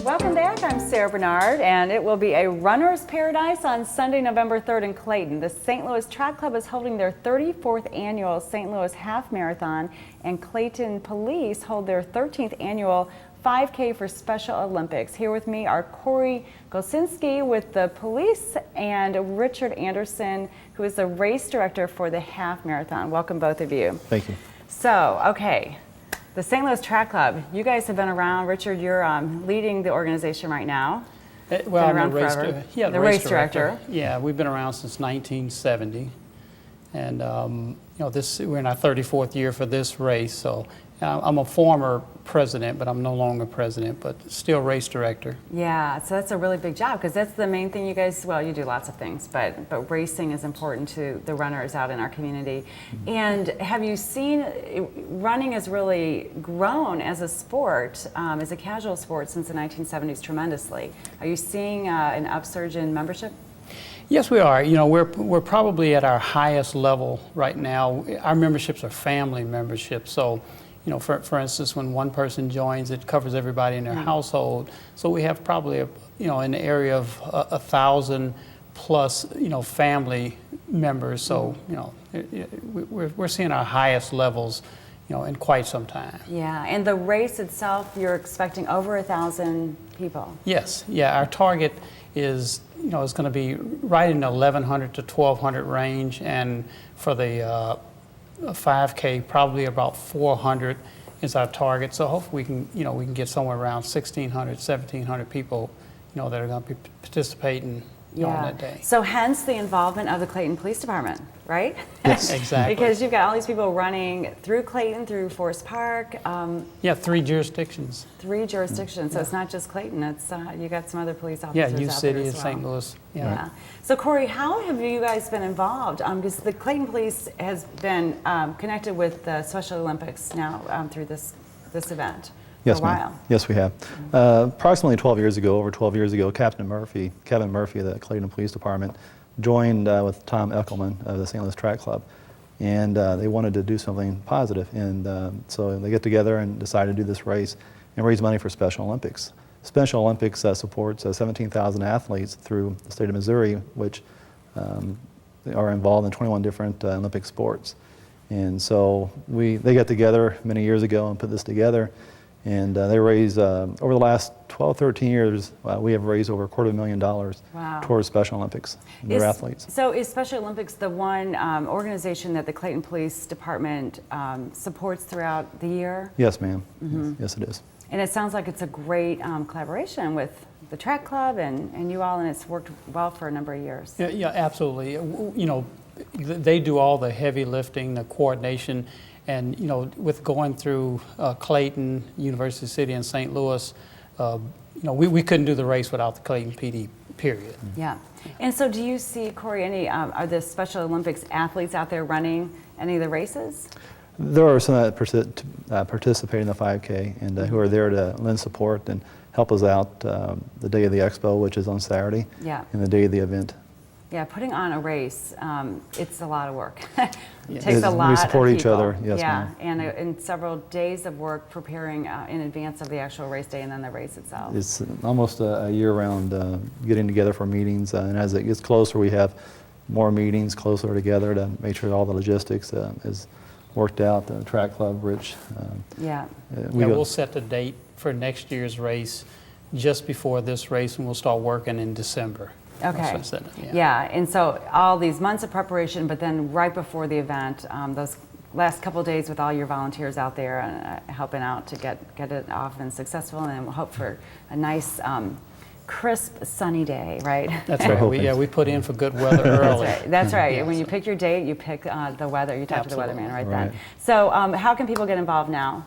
Welcome back. I'm Sarah Bernard, and it will be a runner's paradise on Sunday, November 3rd in Clayton. The St. Louis Track Club is holding their 34th annual St. Louis Half Marathon, and Clayton Police hold their 13th annual 5K for Special Olympics. Here with me are Korey Golcynski with the police and Richard Anderson, who is the race director for the Half Marathon. Welcome, both of you. Thank you. So, okay. The St. Louis Track Club, you guys have been around. Richard, you're leading the organization right now. Well, been around I'm the race, forever. the race director. Yeah, we've been around since 1970, and you know, we're in our 34th year for this race. So I'm a former president, but I'm no longer president, but still race director. Yeah, so that's a really big job, because that's the main thing you guys, well, you do lots of things, but racing is important to the runners out in our community. And have you seen, running has really grown as a sport, as a casual sport since the 1970s tremendously. Are you seeing an upsurge in membership? Yes, we are. You know, we're probably at our highest level right now. Our memberships are family memberships, so you know, for instance, when one person joins, it covers everybody in their household. So we have probably, you know, in the area of 1,000 plus, you know, family members. So, you know, we're seeing our highest levels, you know, in quite some time. Yeah, and the race itself, you're expecting over 1,000 people. Yes, yeah, our target is, you know, is going to be right in the 1,100 to 1,200 range, and for the 5K, probably about 400 is our target. So hopefully we can, you know, we can get somewhere around 1,600, 1,700 people, you know, that are going to be participating, you know, on that day. So hence the involvement of the Clayton Police Department, right? Yes, exactly. Because you've got all these people running through Clayton, through Forest Park. Yeah, 3 jurisdictions. 3 jurisdictions. So it's not just Clayton. It's you got some other police officers. Yeah, U-City and well. St. Louis. Yeah. So Korey, how have you guys been involved? Because the Clayton Police has been connected with the Special Olympics now through this event. Yes, for a while. Yes, we have. Approximately 12 years ago, over 12 years ago, Kevin Murphy of the Clayton Police Department joined with Tom Eckelman of the St. Louis Track Club, and they wanted to do something positive, and so they get together and decided to do this race and raise money for Special Olympics. Special Olympics supports 17,000 athletes through the state of Missouri, which are involved in 21 different Olympic sports. And so they got together many years ago and put this together. And they raised, over the last 12, 13 years, we have raised over $250,000 towards Special Olympics and their athletes. So is Special Olympics the one organization that the Clayton Police Department supports throughout the year? Yes, ma'am. Yes, it is. And it sounds like it's a great collaboration with the track club and you all, and it's worked well for a number of years. Yeah, absolutely. You know, they do all the heavy lifting, the coordination. And, you know, with going through Clayton, University City, and St. Louis, you know, we couldn't do the race without the Clayton PD, period. Yeah. And so do you see, Korey, any, are the Special Olympics athletes out there running any of the races? There are some that participate in the 5K and who are there to lend support and help us out the day of the expo, which is on Saturday, and the day of the event. Yeah, putting on a race, it's a lot of work. It Yes. takes a lot We support of each people. other, yes, ma'am. And several days of work preparing in advance of the actual race day and then the race itself. It's almost a year-round getting together for meetings, and as it gets closer, we have more meetings closer together to make sure all the logistics is worked out. The track club, Rich. We'll set the date for next year's race just before this race, and we'll start working in December. Okay. Yeah, and so all these months of preparation, but then right before the event, those last couple of days with all your volunteers out there helping out to get it off and successful, and then we'll hope for a nice, crisp, sunny day, right? That's right. We put in for good weather early. That's right. When you pick your date, you pick the weather. You talk to the weatherman right then. So how can people get involved now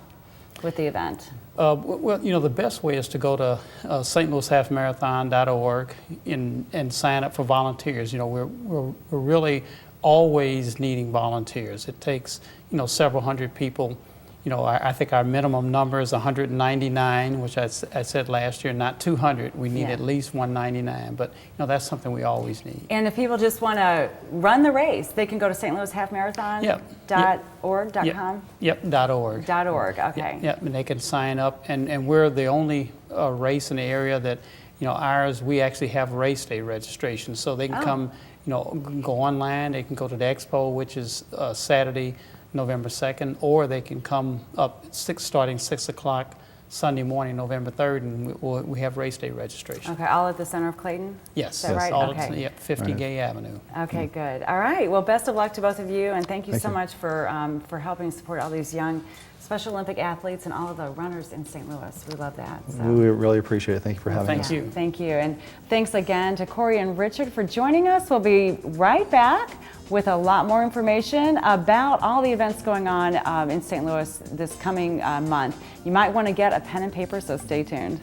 with the event? Well, you know, the best way is to go to stlouishalfmarathon.org and sign up for volunteers. You know, we're really always needing volunteers. It takes, you know, several hundred people, You know, I think our minimum number is 199, which I said last year, not 200. We need Yeah. at least 199, but you know, that's something we always need. And if people just want to run the race, they can go to stlouishalfmarathon.org.com? Yep, .org. .org, okay. Yep, and they can sign up, and we're the only race in the area that, you know, ours, we actually have race day registration, so they can come, you know, go online, they can go to the expo, which is Saturday, November 2nd, or they can come up starting 6 o'clock Sunday morning, November 3rd, and we have race day registration. Okay, all at the center of Clayton? Yes, Is that right? all Okay. at 50 Right. Gay Avenue. Okay, good. All right. Well, best of luck to both of you, and thank you Thank so you. much for helping support all these young Special Olympic athletes and all of the runners in St. Louis. We love that. So. We really appreciate it. Thank you for having Thank us. you. Thank you. And thanks again to Korey and Richard for joining us. We'll be right back with a lot more information about all the events going on in St. Louis this coming month. You might want to get a pen and paper, so stay tuned.